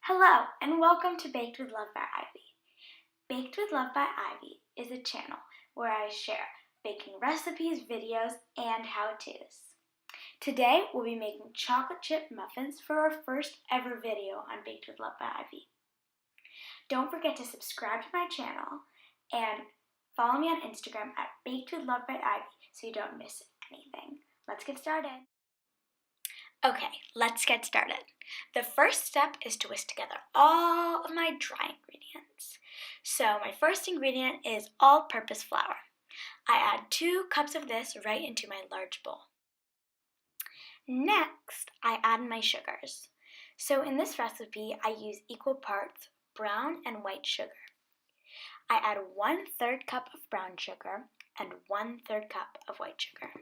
Hello, and welcome to Baked with Love by Ivy. Baked with Love by Ivy is a channel where I share baking recipes, videos, and how-tos. Today, we'll be making chocolate chip muffins for our first ever video on Baked with Love by Ivy. Don't forget to subscribe to my channel and follow me on Instagram at Baked with Love by Ivy so you don't miss anything. Let's get started. Okay, let's get started. The first step is to whisk together all of my dry ingredients. So my first ingredient is all-purpose flour. I add 2 cups of this right into my large bowl. Next, I add my sugars. So in this recipe, I use equal parts brown and white sugar. I add 1/3 cup of brown sugar and 1/3 cup of white sugar.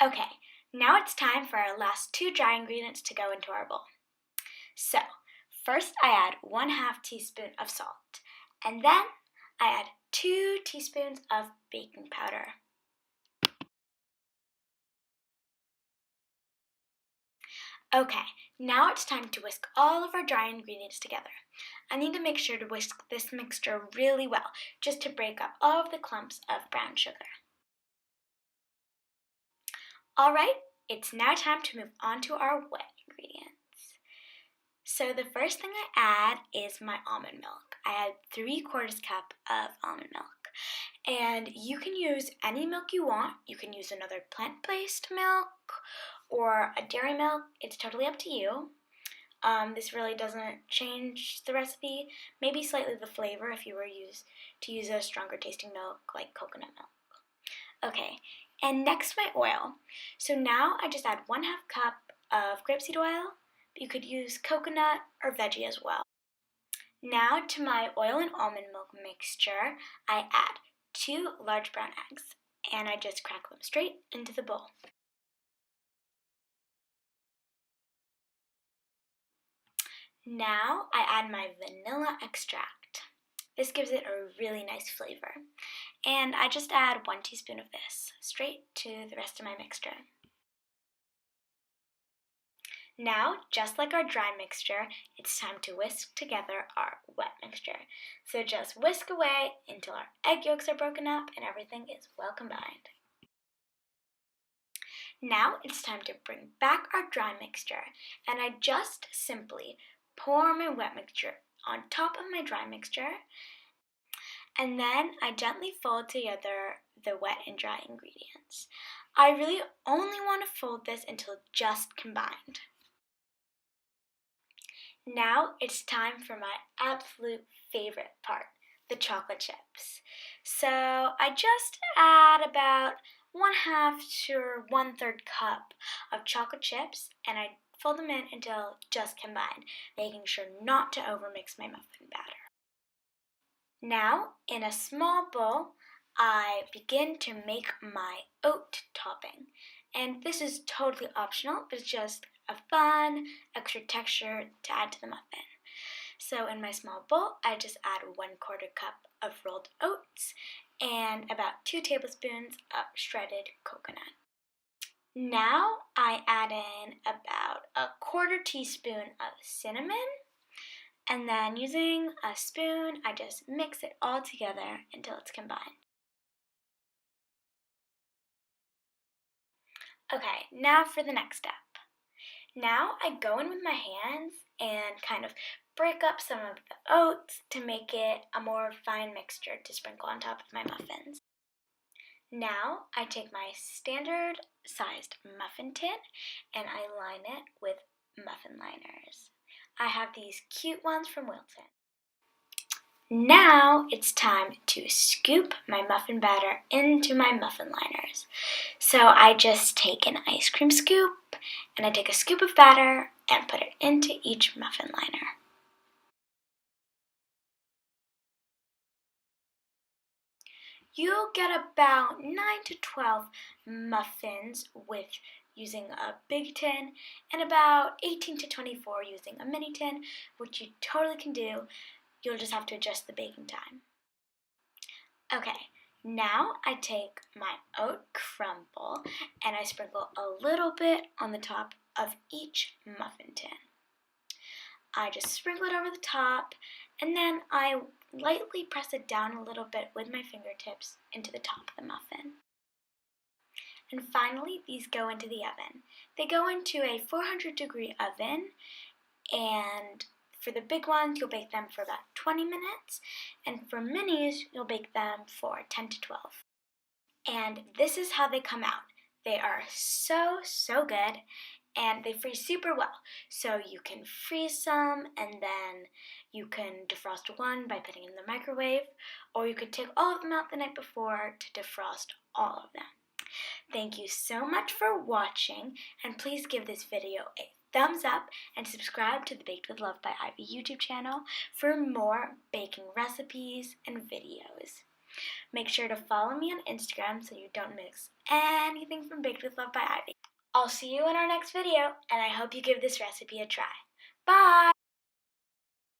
Okay, now it's time for our last 2 dry ingredients to go into our bowl. So, first I add 1/2 teaspoon of salt, and then I add 2 teaspoons of baking powder. Okay, now it's time to whisk all of our dry ingredients together. I need to make sure to whisk this mixture really well, just to break up all of the clumps of brown sugar. Alright, it's now time to move on to our wet ingredients. So the first thing I add is my almond milk. I add 3/4 cup of almond milk. And you can use any milk you want. You can use another plant-based milk or a dairy milk. It's totally up to you. This really doesn't change the recipe. Maybe slightly the flavor if you were to use a stronger tasting milk like coconut milk. Okay, and next my oil. So now I just add 1/2 cup of grapeseed oil. You could use coconut or veggie as well. Now to my oil and almond milk mixture, I add 2 large brown eggs, and I just crack them straight into the bowl. Now I add my vanilla extract. This gives it a really nice flavor. And I just add 1 teaspoon of this straight to the rest of my mixture. Now, just like our dry mixture, it's time to whisk together our wet mixture. So just whisk away until our egg yolks are broken up and everything is well combined. Now it's time to bring back our dry mixture, and I just simply pour my wet mixture on top of my dry mixture, and then I gently fold together the wet and dry ingredients. I really only want to fold this until just combined. Now it's time for my absolute favorite part, the chocolate chips. So I just add about 1/2 to 1/3 cup of chocolate chips, and I fold them in until just combined, making sure not to overmix my muffin batter. Now, in a small bowl, I begin to make my oat topping. And this is totally optional, but it's just a fun extra texture to add to the muffin. So in my small bowl, I just add 1/4 cup of rolled oats and about 2 tablespoons of shredded coconut. Now I add in about 1/4 teaspoon of cinnamon, and then using a spoon, I just mix it all together until it's combined. Okay, now for the next step. Now I go in with my hands and kind of break up some of the oats to make it a more fine mixture to sprinkle on top of my muffins. Now I take my standard sized muffin tin and I line it with muffin liners. I have these cute ones from Wilton. Now it's time to scoop my muffin batter into my muffin liners. So I just take an ice cream scoop and I take a scoop of batter and put it into each muffin liner. You'll get about 9 to 12 muffins with using a big tin and about 18 to 24 using a mini tin, which you totally can do. You'll just have to adjust the baking time. Okay, now I take my oat crumble and I sprinkle a little bit on the top of each muffin tin. I just sprinkle it over the top, and then I lightly press it down a little bit with my fingertips into the top of the muffin. And finally, these go into the oven. They go into a 400-degree oven, and for the big ones, you'll bake them for about 20 minutes, and for minis, you'll bake them for 10 to 12. And this is how they come out. They are so, so good, and they freeze super well. So you can freeze some, and then you can defrost one by putting it in the microwave, or you could take all of them out the night before to defrost all of them. Thank you so much for watching, and please give this video a thumbs up and subscribe to the Baked with Love by Ivy YouTube channel for more baking recipes and videos. Make sure to follow me on Instagram so you don't miss anything from Baked with Love by Ivy. I'll see you in our next video, and I hope you give this recipe a try. Bye!